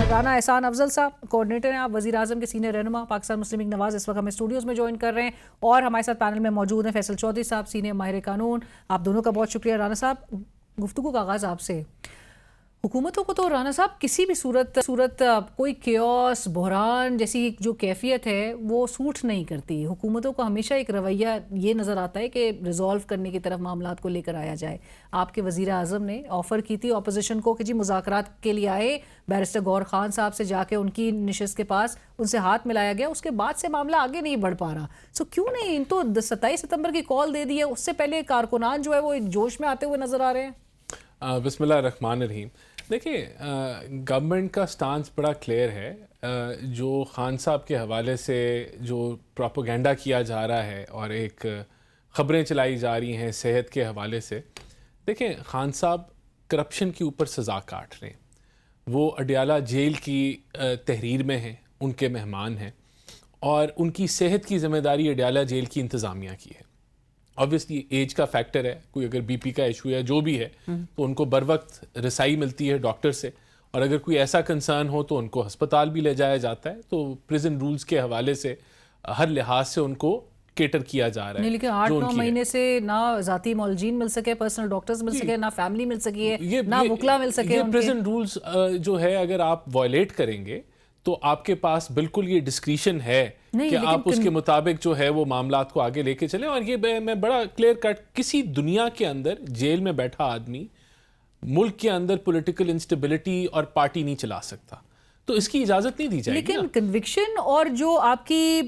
राना एहसान अफजल साहब कोऑर्डिनेटर हैं आप, वज़ीर आज़म के सीनियर रहनुमा पाकिस्तान मुस्लिम लीग नवाज़ इस वक्त हमें स्टूडियोज़ में ज्वाइन कर रहे हैं और हमारे साथ पैनल में मौजूद हैं फैसल चौधरी साहब, सीनियर माहिर कानून। आप दोनों का बहुत शुक्रिया। राना साहब, गुफ्तगू का आगाज़ आपसे। हुकूमतों को तो राना साहब किसी भी सूरत कोई केओस बहरान जैसी जो कैफियत है वो सूट नहीं करती। हुकूमतों को हमेशा एक रवैया ये नज़र आता है कि रिजॉल्व करने की तरफ मामलात को लेकर आया जाए। आपके वज़ीर आज़म ने ऑफ़र की थी अपोजिशन को कि जी मुज़ाकरात के लिए आए, बैरिस्टर गौहर खान साहब से जाके उनकी नशिस्त के पास उनसे हाथ मिलाया गया, उसके बाद से मामला आगे नहीं बढ़ पा रहा। सो क्यों नहीं, इन तो 27 सितंबर की कॉल दे दी है, उससे पहले कारकुनान जो है वो एक जोश में आते हुए नज़र आ रहे हैं। बिस्मिल्लाह रहमान रहीम। देखिए, गवर्नमेंट का स्टांस बड़ा क्लियर है। जो खान साहब के हवाले से जो प्रोपेगेंडा किया जा रहा है और एक ख़बरें चलाई जा रही हैं सेहत के हवाले से, देखें खान साहब करप्शन के ऊपर सज़ा काट रहे हैं। वो अडियाला जेल की तहरीर में हैं, उनके मेहमान हैं और उनकी सेहत की ज़िम्मेदारी अडियाला जेल की इंतज़ामिया की है। ऑब्वियसली एज का फैक्टर है, कोई अगर बीपी का इशू है जो भी है तो उनको बर वक्त रसाई मिलती है डॉक्टर से, और अगर कोई ऐसा कंसर्न हो तो उनको अस्पताल भी ले जाया जाता है। तो प्रिजन रूल्स के हवाले से हर लिहाज से उनको केटर किया जा रहा है। लेकिन 8-9 महीने से ना जाती मौलजीन मिल सके, पर्सनल डॉक्टर्स मिल सके, ना फैमिली मिल सकी है, ना वकला मिल सके। प्रिजन रूल्स जो है अगर आप वायलेट करेंगे तो आपके पास बिल्कुल ये डिस्क्रिशन है कि आप उसके मुताबिक जो है वो मामलात को आगे लेके चलें। और ये मैं बड़ा क्लियर कट, किसी दुनिया के अंदर जेल में बैठा आदमी मुल्क के अंदर पॉलिटिकल इंस्टेबिलिटी और पार्टी नहीं चला सकता, तो इसकी इजाजत नहीं दी जाएगी। लेकिन कन्विक्शन और जो आपकी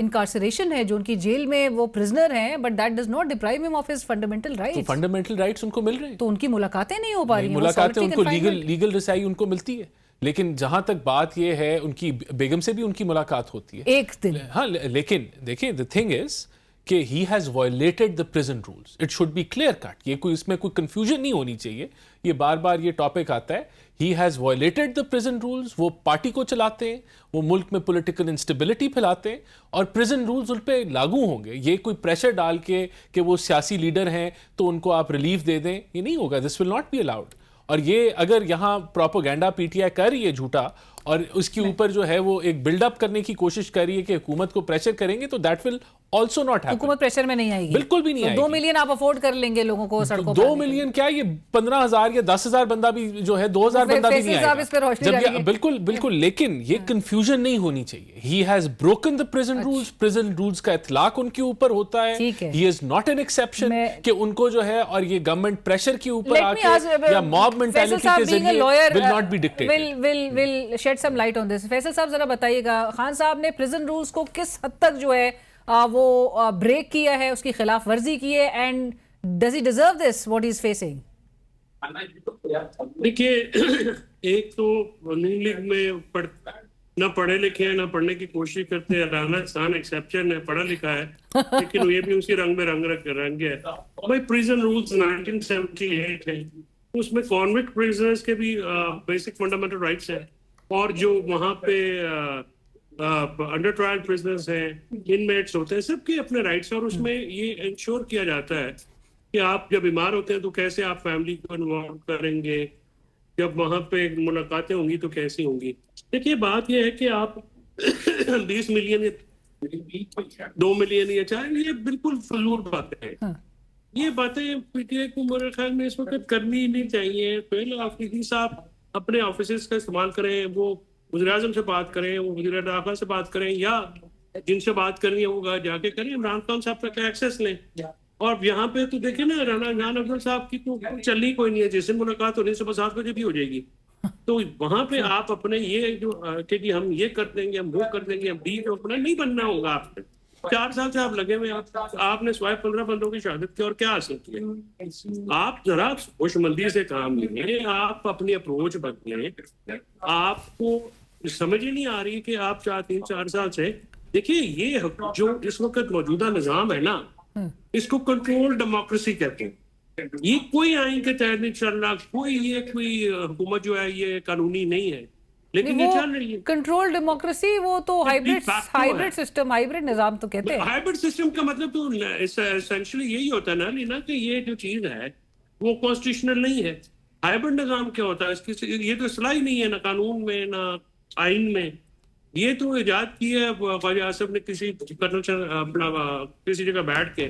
इनकार्सरेशन है, जो उनकी जेल में वो प्रिजनर हैं, but that does not deprive him of his fundamental rights. तो फंडामेंटल राइट्स उनको मिल रहे हैं, तो उनकी मुलाकातें नहीं हो पा रही हैं। मुलाकातें उनको लीगल रसाई उनको मिलती है। लेकिन जहां तक बात यह है, उनकी बेगम से भी उनकी मुलाकात होती है एक दिन। हाँ, लेकिन देखिए द थिंग इज कि he has violated the prison rules. It should be clear cut, ये कोई इसमें कोई कंफ्यूजन नहीं होनी चाहिए। ये बार बार ये टॉपिक आता है, he has violated the prison rules. वो पार्टी को चलाते हैं, वो मुल्क में पॉलिटिकल इंस्टेबिलिटी फैलाते हैं और प्रिजन रूल्स उन पर लागू होंगे। ये कोई प्रेशर डाल के कि वो सियासी लीडर हैं तो उनको आप रिलीफ दे दें, ये नहीं होगा। This will not be allowed. और ये अगर यहाँ प्रोपेगेंडा पीटीआई कर रही है झूठा और उसके ऊपर जो है वो एक बिल्डअप करने की कोशिश कर रही है कि हुकूमत को प्रेशर करेंगे, तो that will also not happen. हुकूमत प्रेशर में नहीं आएगी, बिल्कुल भी नहीं आएगी। 2 मिलियन आप अफोर्ड कर लेंगे लोगों को सड़कों पर? 2 मिलियन क्या, ये 15,000 या 10,000 बंदा भी जो है 2,000 बंदा भी नहीं आएगा जब ये बिल्कुल। लेकिन ये कंफ्यूजन नहीं होनी चाहिए। He has broken the prison rules. Prison rules का इतलाक उनके ऊपर होता है। He is not an exception कि उनको जो है, और ये गवर्नमेंट प्रेशर के ऊपर आके या मॉब मेंटालिटी के जरिए will not be dictated. Will shed some light on this. Faisal साहब जरा बताइएगा, खान साहब ने प्रिजन रूल्स को किस हद तक जो है वो ब्रेक किया है, उसकी खिलाफ वर्जी की है, and does he deserve this what he is facing? देखिए, एक तो नून लीग में ना पढ़े लिखे हैं, ना पढ़ने की कोशिश करते हैं। राना एहसान एक्सेप्शन है, पढ़ा लिखा है लेकिन ये भी उसी रंग में रंग है। भाई प्रिजन रूल्स 1978 है, उसमें कॉन्विक्ट प्रिजनर्स के भी बेसिक फंडामेंटल राइट्स हैं, और जो वहाँ पे अंडर ट्रायल प्रिजनर्स हैं, इनमेट्स होते हैं, सबके अपने राइट्स हैं। और उसमें ये इंश्योर किया जाता है कि आप जब बीमार होते हैं तो कैसे आप फैमिली को इन्वॉल्व करेंगे, जब वहाँ पे मुलाकातें होंगी तो कैसी होंगी। देखिए, बात यह है कि आप 20 मिलियन या 2 मिलियन या 4, ये बिल्कुल फजूल बातें हैं। ये बातें पीटीआई को मेरे ख्याल में इस वक्त करनी ही नहीं चाहिए। पहले आफरीदी साहब अपने ऑफिस का इस्तेमाल करें, वो वज़ीर आज़म से बात करें, वो वज़ीर दाखिला से बात करें, या जिनसे बात करनी है वो जाके करें। इमरान खान साहब का एक्सेस लें। और यहाँ पे तो देखें ना, राना एहसान अफजल साहब की तो चलनी कोई नहीं है, जिससे मुलाकात होनी सुबह 7 बजे भी हो जाएगी। तो वहां पे आप अपने ये जो कि हम ये कर देंगे, हम वो कर देंगे, हम डील अपना नहीं बनना होगा। आपने 4 साल से आप लगे हुए, आपने स्वाय 15 बंदों की शहादत की और क्या हासिल किया? आप जरा खुशमंदी से काम लें, आप अपनी अप्रोच बदलें। आपको समझ ही नहीं आ रही कि आप 3-4 साल से, देखिए ये जो इस वक्त मौजूदा निजाम है ना, इसको कंट्रोल डेमोक्रेसी कहते हैं। ये कोई आइन के तहत नहीं चल रहा, कोई हुकूमत जो है ये कानूनी नहीं है, लेकिन ये चल रही है। कंट्रोल डेमोक्रेसी वो तो हाइब्रिड सिस्टम, हाइब्रिड निजाम तो कहते हैं। हाइब्रिड सिस्टम का मतलब तो एसेंशियली यही होता है ना कि ये जो चीज है वो कॉन्स्टिट्यूशनल नहीं है। हाइब्रिड निज़ाम क्या होता है? इसकी ये तो असला ही नहीं है, ना कानून में ना आइन में। ये तो इजाद की है ख्वाजा आसिफ ने किसी अपना किसी जगह बैठ के,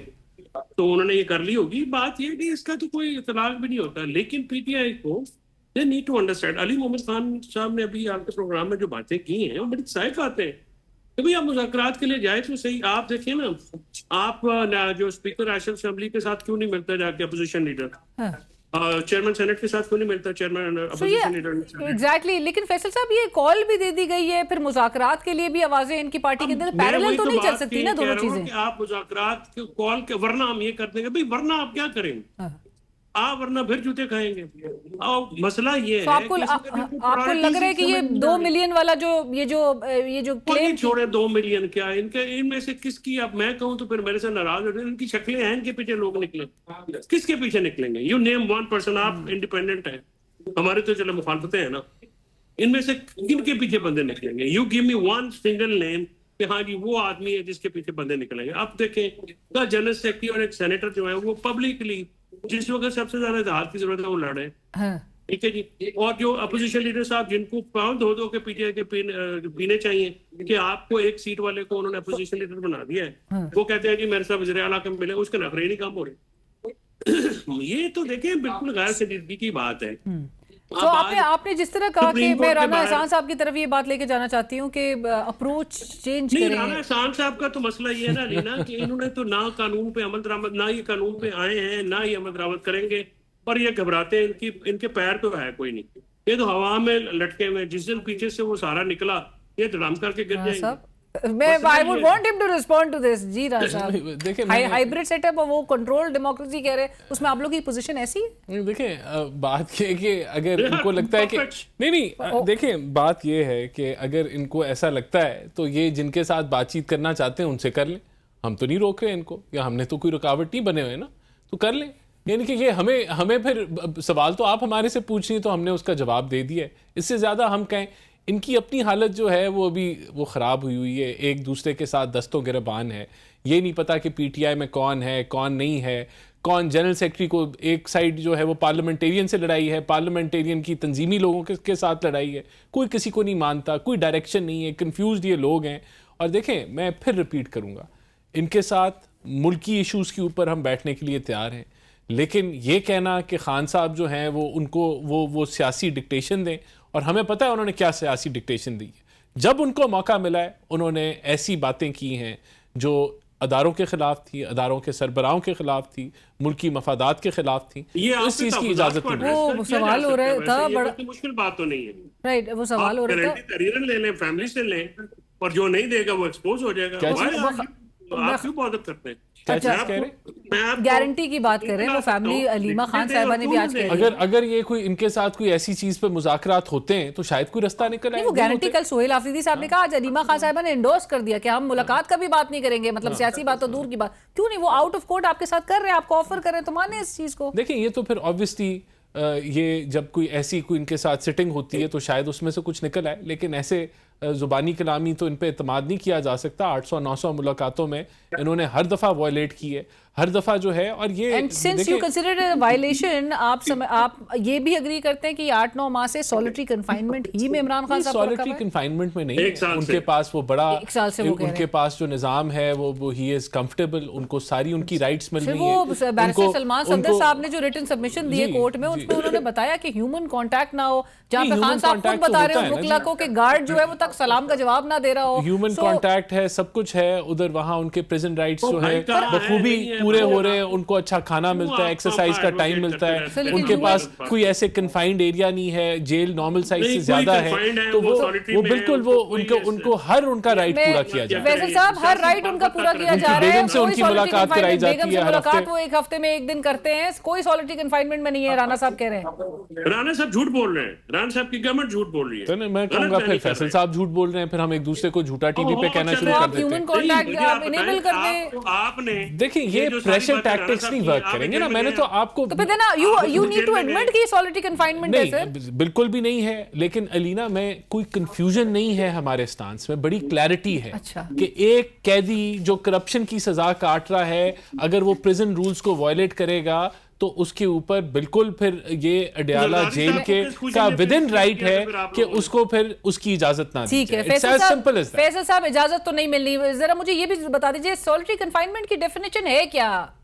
तो उन्होंने ये कर ली होगी। बात ये नहीं, इसका तो कोई इतलाक भी नहीं होता। लेकिन पीटीआई को they need to understand. Ali Mohammad Khan साहब ने अभी आपके प्रोग्राम में जो बातें की हैं वो बड़ी सहायक बातें हैं कि भाई आप मुज़ाकरात के लिए जाए तो सही। आप देखिए ना, आप जो स्पीकर नेशनल असेंबली के साथ क्यों नहीं मिलता जाके अपोजिशन लीडर, हाँ। चेयरमैन सेनेट के साथ क्यों नहीं मिलता चेयरमैन अपोजिशन लीडर? एग्जैक्टली। लेकिन फैसल साहब ये कॉल भी दे दी गई है, फिर मुज़ाकरात के लिए भी आवाजें इनकी पार्टी के अंदर पैरेलल तो नहीं चल सकती ना दोनों चीजें। आप मुज़ाकरात के कॉल के, वरना हम ये कर देंगे भाई, वरना आप क्या करेंगे? वरना फिर जूते खाएंगे। और मसला ये तो है आपको कि आपको लग रहा है कि ये 2 मिलियन वाला ये जो क्लेम छोड़े 2 मिलियन क्या, इनमें से किसकी, अब मैं कहूं तो फिर मेरे से नाराज हो जाए। इनकी शक्लें हैं, इनके पीछे लोग निकले, किसके पीछे निकलेंगे? You name one person. आप इंडिपेंडेंट है, हमारे तो चलो मुखालफतें हैं ना, इनमें से किनके पीछे बंदे निकलेंगे? You give me one single name कि हाँ जी वो आदमी है जिसके पीछे बंदे निकलेंगे। अब देखें, जनरल सेक्रेटरी और एक सेनेटर जो है वो पब्लिकली जिस वक्त सबसे ज्यादा इतिहाद की जरूरत है वो लड़े, ठीक है जी। और जो अपोजिशन लीडर साहब जिनको पाँव धो के पीछे के पीने चाहिए कि आपको एक सीट वाले को उन्होंने अपोजिशन लीडर बना दिया है, वो कहते हैं जी मेरे साथ वज़ीर आला के मिले, उसके नखरे नहीं काम हो रहे। ये तो देखें बिल्कुल गैर संजीदगी की बात है। तो आपने जिस तरह कहा कि मैं राना एहसान साहब की तरफ ये बात लेके जाना चाहती हूँ कि अप्रोच चेंज करें। राना एहसान साहब का तो मसला ये है ना रीना कि इन्होंने तो ना कानून पे अमल दरामद, ना ये कानून पे आए हैं, ना ये अमल दरामद करेंगे, और ये घबराते हैं। इनके पैर तो है कोई नहीं, ये तो हवा में लटके हुए। जिस दिन पीछे से वो सारा निकला, ये धड़ाम करके गिर जाएंगे। I would want him to respond to this। जी राज साहब, देखिए हाइब्रिड सेटअप और वो कंट्रोल डेमोक्रेसी कह रहे हैं, उसमें आप लोग की पोजीशन ऐसी है? देखिए बात ये है कि अगर इनको लगता है कि नहीं, देखिए बात ये है कि अगर इनको ऐसा लगता है तो ये जिनके साथ बातचीत करना चाहते हैं उनसे कर लें। हम तो नहीं रोक रहे इनको, या हमने तो कोई रुकावट नहीं बने हुए ना, तो कर लें। यानी कि ये हमें फिर सवाल तो आप हमारे से पूछ रही हैं तो हमने उसका जवाब दे दिया है। इससे ज़्यादा हम कहें, इनकी अपनी हालत जो है वो अभी वो ख़राब हुई है, एक दूसरे के साथ दस्तों गिरबान है। ये नहीं पता कि पीटीआई में कौन है कौन नहीं है, कौन जनरल सेक्रेटरी को एक साइड जो है वो पार्लियामेंटेरियन से लड़ाई है, पार्लियामेंटेरियन की तंजीमी लोगों के साथ लड़ाई है, कोई किसी को नहीं मानता, कोई डायरेक्शन नहीं है, कन्फ्यूज़ ये लोग हैं। और देखें, मैं फिर रिपीट करूँगा, इनके साथ मुल्की इशूज़ के ऊपर हम बैठने के लिए तैयार हैं, लेकिन ये कहना कि खान साहब जो हैं वो उनको वो सियासी डिक्टेशन दें, और हमें पता है उन्होंने क्या सियासी डिक्टेशन दी है। जब उनको मौका मिला है उन्होंने ऐसी बातें की हैं जो अदारों के खिलाफ थी, अदारों के सरबराहों के खिलाफ थी, मुल्की मफादात के खिलाफ थी। इस चीज की इजाजत नहीं। वो सवाल हो रहा था, बड़ा मुश्किल बात तो नहीं है, राइट? वो सवाल हो रहा था, तहरीरन ले लें, फैमिली से लें, और जो नहीं देगा वो एक्सपोज हो जाएगा। आप क्यों बॉदर करते हैं? गारंटी की बात कर रहे हैं, वो फैमिली अलीमा खान साहिबा ने भी आज कह दी। अगर ये कोई इनके साथ कोई ऐसी चीज पे मुज़ाकरात होते हैं तो शायद कोई रास्ता निकल आए। वो गारंटी कल सोहेल आफरीदी साहब ने कहा, आज अलीमा खान साहिबा ने एंडोर्स कर दिया कि हम मुलाकात का भी बात नहीं करेंगे, मतलब सियासी बात तो दूर की बात। क्यों नहीं? वो आउट ऑफ कोर्ट आपके साथ कर रहे हैं, आपको ऑफर कर रहे हैं, तो माने इस चीज को। देखिए, ये तो फिर ऑब्वियसली ये जब कोई ऐसी कोई इनके साथ सिटिंग होती है तो शायद उसमें से कुछ निकल आए, लेकिन ऐसे ज़ुबानी कलामी तो इन पे एतमाद नहीं किया जा सकता। 800-900 मुलाकातों में इन्होंने हर दफ़ा वायलेट की है, हर दफ़ा जो है। और ये and since you consider violation, आप ये भी एग्री करते हैं कि 8-9 माह से सॉलिटरी कन्फाइनमेंट ही में इमरान खान साहब सॉलिटरी कन्फाइनमेंट में नहीं, उनके पास वो बड़ा उनके पास जो निज़ाम है वो ही इज कंफर्टेबल, उनको सारी उनकी राइट्स मिल रही हैं। वो बैरिस्टर सलमान सफदर साहब ने जो रिटन सबमिशन दिए कोर्ट में, उसमें उन्होंने बताया कि ह्यूमन कांटेक्ट ना हो, जहां पे खान साहब खुद बता रहे हो मुकला को कि गार्ड जो है वो तक सलाम का जवाब ना दे रहा हो। ह्यूमन कांटेक्ट है, सब कुछ है उधर, वहां उनके प्रिजन राइट्स जो है बखूबी पूरे हो रहे हैं, उनको अच्छा खाना मिलता है, एक्सरसाइज का टाइम मिलता है, उनके पास कोई ऐसे कन्फाइंड एरिया नहीं है, जेल नॉर्मल साइज से ज्यादा है, तो वो बिल्कुल वो उनको हर उनका राइट पूरा किया जाए। फैसल साहब, हर राइट उनका पूरा किया जा रहा है, से उनकी मुलाकात कराई जाती है, मुलाकात वो एक हफ्ते में एक दिन करते हैं, कोई सॉलिटरी कन्फाइनमेंट में नहीं है। राणा साहब कह रहे हैं, राणा साहब झूठ बोल रहे हैं, राणा साहब की गवर्नमेंट झूठ बोल रही है। तो मैं कहूंगा फिर फैसल साहब झूठ बोल रहे हैं, फिर हम एक दूसरे को झूठा टीवी पे कहना शुरू कर देते ह्यूमन कांटेक्ट आप इनेबल कर दें। आपने देखिए, ये प्रेशर टैक्टिक्स नहीं वर्क करेंगे ना। मैंने तो आपको तो फिर ना यू नीड टू एडमिट कि सॉलिटरी कन्फाइनमेंट है सर। बिल्कुल भी नहीं है, लेकिन अलीना में कोई कंफ्यूजन नहीं है, हमारे स्टांस में बड़ी क्लैरिटी है। अच्छा। कि एक कैदी जो करप्शन की सजा काट रहा है, अगर वो प्रिजन रूल्स को वायलेट करेगा तो उसके ऊपर बिल्कुल फिर ये अडयाला जरदारी जेल साहब के को किस का खुशी ने विद इन पेश राइट किया है था फिर आप कि लोगों ने? उसको फिर उसकी इजाजत ना दी ठीक है जाए। It's as simple as that. Faisal साहब इजाजत तो नहीं मिलनी, जरा मुझे ये भी बता दीजिए सॉलिटरी कन्फाइनमेंट की डेफिनेशन है क्या?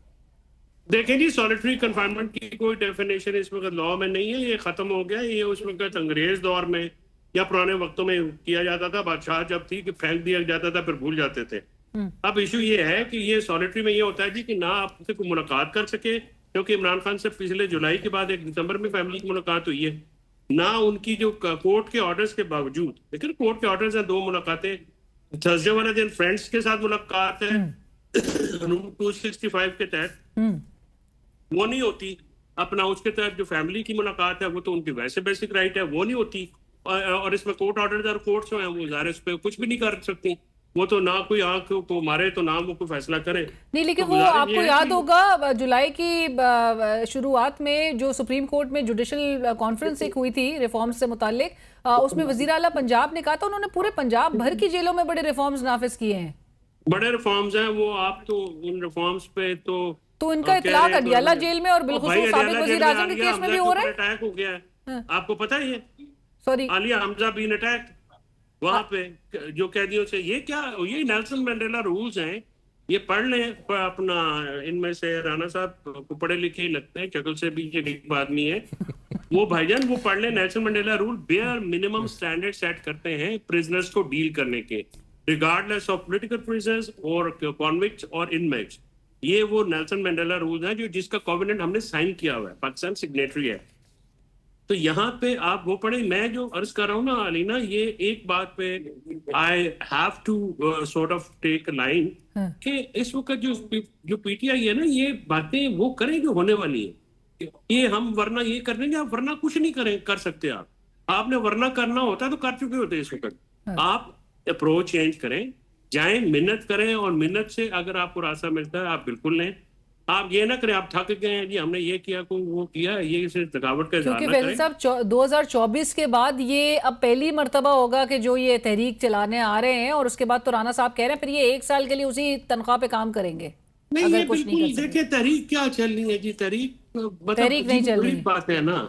देखें जी, सॉलिटरी कन्फाइनमेंट की कोई डेफिनेशन इस वक्त लॉ में नहीं है, ये खत्म हो गया। ये उस वक्त अंग्रेज दौर में या पुराने वक्तों में किया जाता था, बादशाह जब थी कि फेंक दिया जाता था फिर भूल जाते थे। अब इशू ये है कि ये सॉलिटरी में ये होता है जी कि ना आपसे कोई मुलाकात कर सके, क्योंकि इमरान खान से पिछले जुलाई के बाद 1 दिसंबर में फैमिली की मुलाकात हुई है, ना उनकी जो कोर्ट के ऑर्डर्स के बावजूद, लेकिन कोर्ट के ऑर्डर्स हैं 2 मुलाकातें, थर्सडे वाले दिन फ्रेंड्स के साथ मुलाकात है रूम 265 के तहत, वो नहीं होती। अपना उसके तहत जो फैमिली की मुलाकात है वो तो उनकी वैसे बेसिक राइट है, वो नहीं होती। और इसमें कोर्ट ऑर्डर और कोर्ट्स हैं, वो ज़ाहिर इस पे कुछ भी नहीं कर सकती। वो तो ना कोई आंख को मारे तो ना वो कोई फैसला करे। नहीं, लेकिन तो वो गुजारिश आपको ये है याद कि- होगा जुलाई की शुरुआत में जो सुप्रीम कोर्ट में जुडिशल कॉन्फ्रेंस एक हुई थी रिफॉर्म्स से मुतालिक, उसमें वजीर आला पंजाब ने कहा था उन्होंने पूरे पंजाब भर की जेलों में बड़े रिफॉर्म्स नाफिज किए हैं। बड़े रिफॉर्म्स हैं वो, आप तो उन रिफॉर्म्स पे तो इनका कह इतलाक रहे हैं तो- अडियाला जेल में और भाई, बिलखुसूस अडियाला साबिक जेल वजीर में आजम के आलिया केस में भी हमजा हो के रहा ऊपर है। अटैक हो गया है, हाँ। आपको पता है ये? Sorry, Aliya Hamza been attack वहां पे जो कैदियों से, ये क्या, ये नेल्सन मंडेला रूल्स हैं, ये पढ़ लें अपना। इनमें से राणा साहब को पढ़े लिखे ही लगते हैं, शक्ल से भी ये गरीब आदमी है वो भाईजान, वो पढ़ लें Nelson Mandela rule, bare minimum standard set करते हैं प्रिजनर्स को डील करने के, रिगार्डलेस ऑफ पॉलिटिकल प्रिजनर्स और कॉन्विक्ट्स और इनमेट्स। ये वो नेल्सन मंडेला रूल्स हैं जो जिसका कॉवेनेंट हमने साइन किया हुआ है, पाकिस्तान सिग्नेटरी है। तो यहाँ पे आप वो पढ़े, मैं जो अर्ज कर रहा हूँ ना अलीना, ये एक बात पे I have to sort of take line कि इस वक्त जो पीटीआई है ना, ये बातें वो करें जो होने वाली है। ये हम वरना ये कर देंगे, आप वरना कुछ नहीं कर सकते। आपने वरना करना होता तो कर चुके होते इस वक्त। आप अप्रोच चेंज करें, जाएं, मिन्नत करें, और मिन्नत से अगर आपको रास्ता मिलता है आप बिल्कुल लें। आप ये ना करें आप थक गए हैं जी हमने ये किया कोई वो किया, ये सिर्फ थकावट का इजहार क्योंकि ना फैसल करें। साहब 2024 के बाद ये अब पहली मर्तबा होगा कि जो ये तहरीक चलाने आ रहे हैं, और उसके बाद तो राणा साहब कह रहे हैं फिर ये 1 साल के लिए उसी तनख्वाह पे काम करेंगे नहीं, अगर ये कुछ नहीं बिल्कुल कर सके। देखिए तहरीक क्या चलनी है जी, तहरीक मतलब तहरीक नहीं चल रही। बात है ना।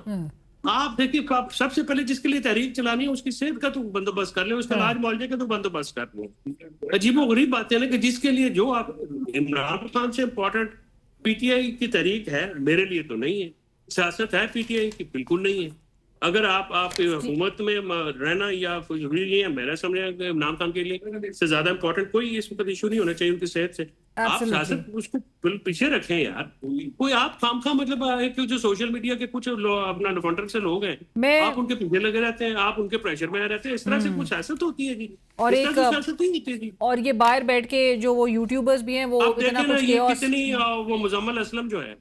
आप देखिए, आप सबसे पहले जिसके लिए तहरीक चलानी है उसकी सेहत का तो बंदोबस्त कर ले, उसका इलाज मुआवजे का तो बंदोबस्त कर ले। अजीबोगरीब बात है ना कि जिसके लिए जो आप, इमरान खान से इम्पोर्टेंट पीटीआई की तहरीक है, मेरे लिए तो नहीं है। सियासत है पीटीआई की, बिल्कुल नहीं है। अगर आप हुकूमत में रहना या कुछ जरूरी नहीं है, मेरा समझ इमरान खान के लिए से ज्यादा इंपॉर्टेंट कोई इस वक्त इशू नहीं होना चाहिए उनकी सेहत से। आप Absolutely. सियासत उसको पीछे रखें यार। कोई आप खामखा मतलब कि जो सोशल मीडिया के कुछ अपना डिफेंडर से लोग हैं, मैं- आप उनके पीछे लगे रहते हैं, आप उनके प्रेशर में रहते हैं, इस तरह से कुछ सियासत होती है जी। और इस तरह एक- की सियासत नहीं होती है जी। और ये बाहर बैठ के जो वो यूट्यूबर्स भी हैं वो आप इतना देखें ना, कुछ ये chaos- कितनी वो मुजम्मल असलम जो है,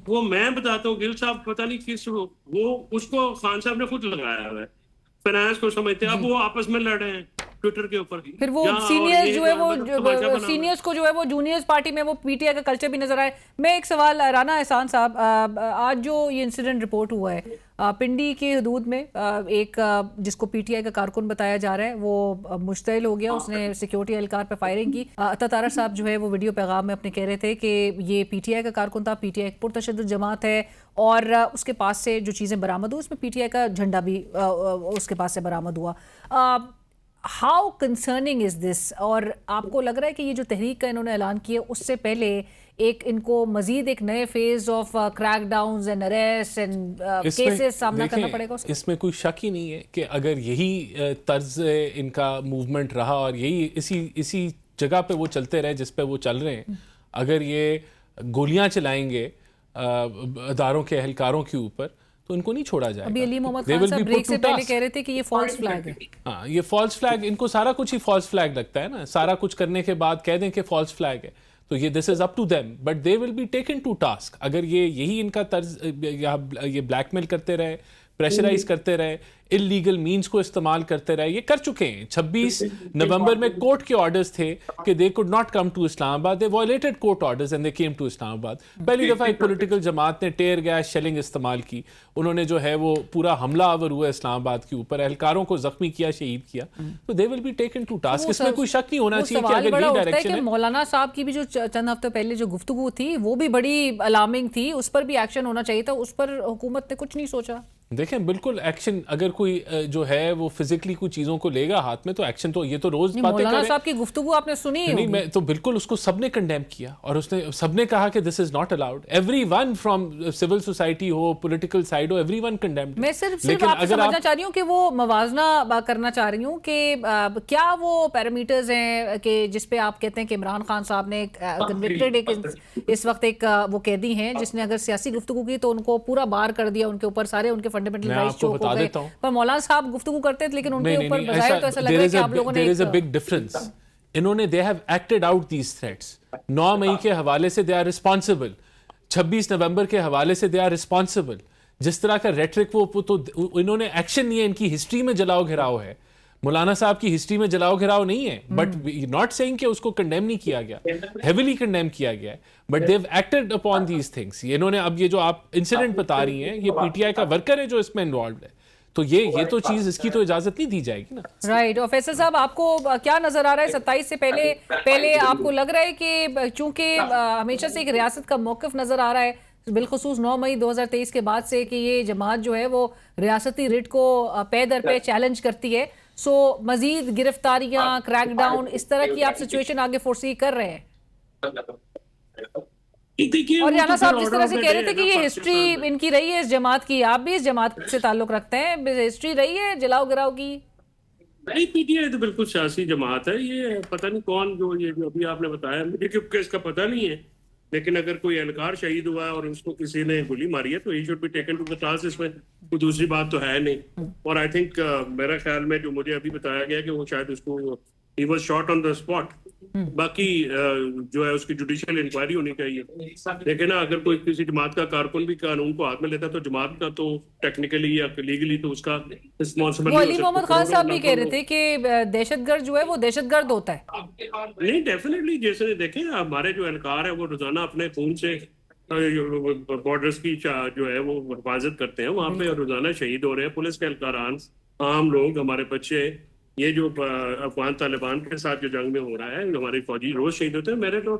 वो मैं बताता हूँ, गिल साहब पता नहीं किस, वो उसको खान साहब ने खुद लगाया हुआ है, फाइनेंस को समझते हैं। अब वो आपस में लड़ रहे हैं ट्विटर के ऊपर। फिर वो जहाँ और सीनियर्स ये जो है वो तमाशा बना हुआ है। सीनियर्स को जो है वो जूनियर्स पार्टी में वो पीटीआई का कल्चर भी नजर आए। मैं एक सवाल राना एहसान साहब, आज जो ये इंसिडेंट रिपोर्ट हुआ है पिंडी के हदूद में, एक जिसको पीटीआई का कारकुन बताया जा रहा है वो मुश्तइल हो गया, उसने सिक्योरिटी एहलकार पर फायरिंग की। अता तारा साहब जो है वो वीडियो पैगाम में अपने कह रहे थे कि ये पीटीआई का कारकुन था, पीटीआई एक पुरतशद्दुद जमात है, और उसके पास से जो चीज़ें बरामद हुई उसमें पीटीआई का झंडा भी उसके पास से बरामद हुआ। How concerning is this? और आपको लग रहा है कि ये जो तहरीक का इन्होंने ऐलान किया उससे पहले एक इनको मजीद एक नए phase of crackdowns and arrest and cases सामना करना पड़ेगा उसका? इसमें कोई शक ही नहीं है कि अगर यही तर्ज इनका मूवमेंट रहा और यही इसी जगह पे वो चलते रहे जिस पे वो चल रहे हैं, अगर ये गोलियां चलाएंगे अदारों के एहलकारों के ऊपर तो इनको नहीं छोड़ा जाएगा। अभी अली मोहम्मद They खान will साहब be ब्रेक put से to पहले task. कह रहे थे कि ये फॉल्स फ्लैग है। हाँ, ये फॉल्स फ्लैग, इनको सारा कुछ ही फॉल्स फ्लैग लगता है ना। सारा कुछ करने के बाद कह दें कि फॉल्स फ्लैग है तो ये this is up to them, but they will be taken to task. अगर ये यही इनका तर्ज ये ब्लैकमेल करते रहे, प्रेशराइज करते रहे, इलीगल मीन्स को इस्तेमाल करते रहे, ये कर चुके हैं। 26 नवंबर में कोर्ट के ऑर्डर्स थे कि they could not come to Islamabad, they violated court orders and they came to Islamabad. पहली दफा एक पॉलिटिकल जमात ने टेयर गैस शेलिंग इस्तेमाल की, उन्होंने जो है वो पूरा हमलावर हुआ इस्लामाबाद के ऊपर, एहलकारों को जख्मी किया, शहीद किया, तो they will be taken to task. इसमें कोई शक नहीं होना चाहिए कि अगर ये डायरेक्शन है। मौलाना साहब की भी जो चंद हफ्ते पहले जो गुफ्तगू थी वो भी बड़ी अलार्मिंग थी, उस पर भी एक्शन होना चाहिए था, उस पर हुकूमत ने कुछ नहीं सोचा। देखें, बिल्कुल एक्शन, अगर कोई जो है वो फिजिकली कुछ चीजों को लेगा हाथ में तो एक्शन तो ये तो रोज बातें मौलाना साहब की गुफ्तगू आपने सुनी? नहीं, मैं तो बिल्कुल उसको सबने कंडेम किया और उसने सबने कहा कि this is not allowed. Everyone from civil society हो, पॉलिटिकल साइड हो, एवरीवन कंडेम्ड। मैं सिर्फ आपसे समझना चाह रही हूँ कि वो मवाजना करना चाह रही हूँ कि क्या वो पैरामीटर्स हैं कि जिस पे आप कहते हैं कि इमरान खान साहब ने कन्विक्टेड एक इस वक्त एक वो कैदी हैं जिसने अगर सियासी गुफ्तगू की तो उनको पूरा बार कर दिया, उनके ऊपर सारे उनके फंडामेंटल राइट्स चोक हो गए। पर मौलाना साहब गुफ्तगू करते थे लेकिन उनके ऊपर बजाय तो ऐसा लग रहा है कि आप लोगों ने there is a big difference. इन्होंने they have acted out these threats. 9 मई के हवाले से दे आर रिस्पांसिबल, 26 नवंबर के हवाले से दे आर रिस्पांसिबल। जिस तरह का रेटरिक वो तो इन्होंने एक्शन नहीं है, इनकी हिस्ट्री में जलाओ घिराव है। मौलाना साहब की हिस्ट्री में जलाओ घिराव नहीं है, बट नॉट सेइंग कि उसको कंडेम नहीं किया गया, हेविली कंडेम किया गया है, but they have acted upon these things. इन्होंने अब ये जो आप इंसिडेंट बता रही हैं, ये पीटीआई का वर्कर है जो इसमें इन्वॉल्व है, तो ये तो चीज, इसकी तो इजाजत नहीं दी जाएगी ना। राइट। और फैसल साहब, आपको क्या नजर आ रहा है 27 से पहले आपको लग रहा है कि चूंकि हमेशा से एक रियासत का मौक़िफ़ नजर आ रहा है बिलखुसूस 9 मई 2023 के बाद से कि ये जमात जो है वो रियासती रिट को पे दर पे चैलेंज करती है, सो मजीद गिरफ्तारियां, क्रैकडाउन, इस तरह की आप सिचुएशन आगे फोर्सी कर रहे हैं? और राना साहब जिस तरह से कह रहे थे कि ये हिस्ट्री इनकी रही है इस जमात की, आप भी इस जमात से ताल्लुक रखते हैं, हिस्ट्री रही है जलाओ गिराओ की? नहीं, पीटीआई तो बिल्कुल सियासी जमात है। ये पता नहीं कौन जो अभी आपने बताया, मुझे क्योंकि इसका पता नहीं है, लेकिन अगर कोई एहलकार शहीद हुआ है और उसको किसी ने गोली मारी है तो he should be taken to the task. इसमें कोई दूसरी बात तो है नहीं। और आई थिंक मेरा ख्याल में जो मुझे अभी बताया गया कि वो शायद उसको he was shot on the spot. बाकी जो है उसकी जुडिशियल इंक्वायरी होनी चाहिए। लेकिन ना अगर कोई किसी जमात का कारकुन भी कानून को हाथ में लेता तो जमात का तो टेक्निकली या लीगली तो उसका रिस्पॉन्सिबल अली मोहम्मद खान साहब भी कह रहे थे कि दहशतगर्द जो है वो दहशतगर्द होता है। नहीं, डेफिनेटली, जैसे देखें हमारे जो एहलकार है वो रोजाना अपने खून से बॉर्डर्स की जो है वो हिफाजत करते हैं, वहाँ पे रोजाना शहीद हो रहे हैं पुलिस के एहलकारान, आम लोग, हमारे बच्चे। ये जो अफगान तालिबान के साथ जो जंग में हो रहा है, हमारे फौजी रोज शहीद होते हैं। मेरे तो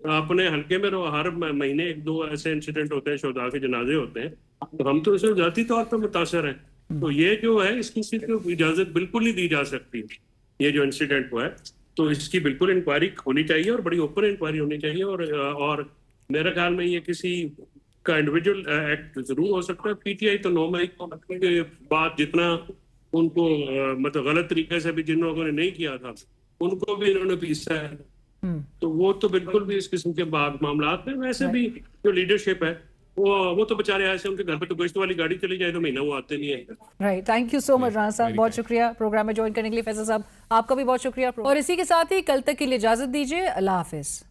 अपने हल्के में हर महीने 1-2 ऐसे इंसिडेंट होते हैं, शोधा के जनाजे होते हैं, तो हम तो इसमें जाती तौर पर मुतासर हैं। तो ये जो है इसकी सिर्फ इजाजत बिल्कुल नहीं दी जा सकती। ये जो इंसिडेंट हुआ है तो इसकी बिल्कुल इंक्वायरी होनी चाहिए और बड़ी ओपन इंक्वायरी होनी चाहिए। और मेरे ख्याल में ये किसी का इंडिविजुअल एक्ट जरूर हो सकता है। पीटीआई तो 9 मई के बाद जितना उनको मतलब गलत तरीके से भी जिन लोगों ने नहीं किया था उनको भी इन्होंने पीसा है, तो वो तो बिल्कुल भी इस किस्म के मामला में वैसे भी जो लीडरशिप है वो तो बेचारे ऐसे, उनके घर पे तो गोश्त वाली गाड़ी चली जाए तो महीना वो आते नहीं है। Right, thank you so much Rana साहब, बहुत शुक्रिया प्रोग्राम में ज्वाइन करने के लिए। फैसल साहब आपका भी बहुत शुक्रिया, और इसी के साथ ही कल तक के लिए इजाजत दीजिए। अल्लाह हाफिज।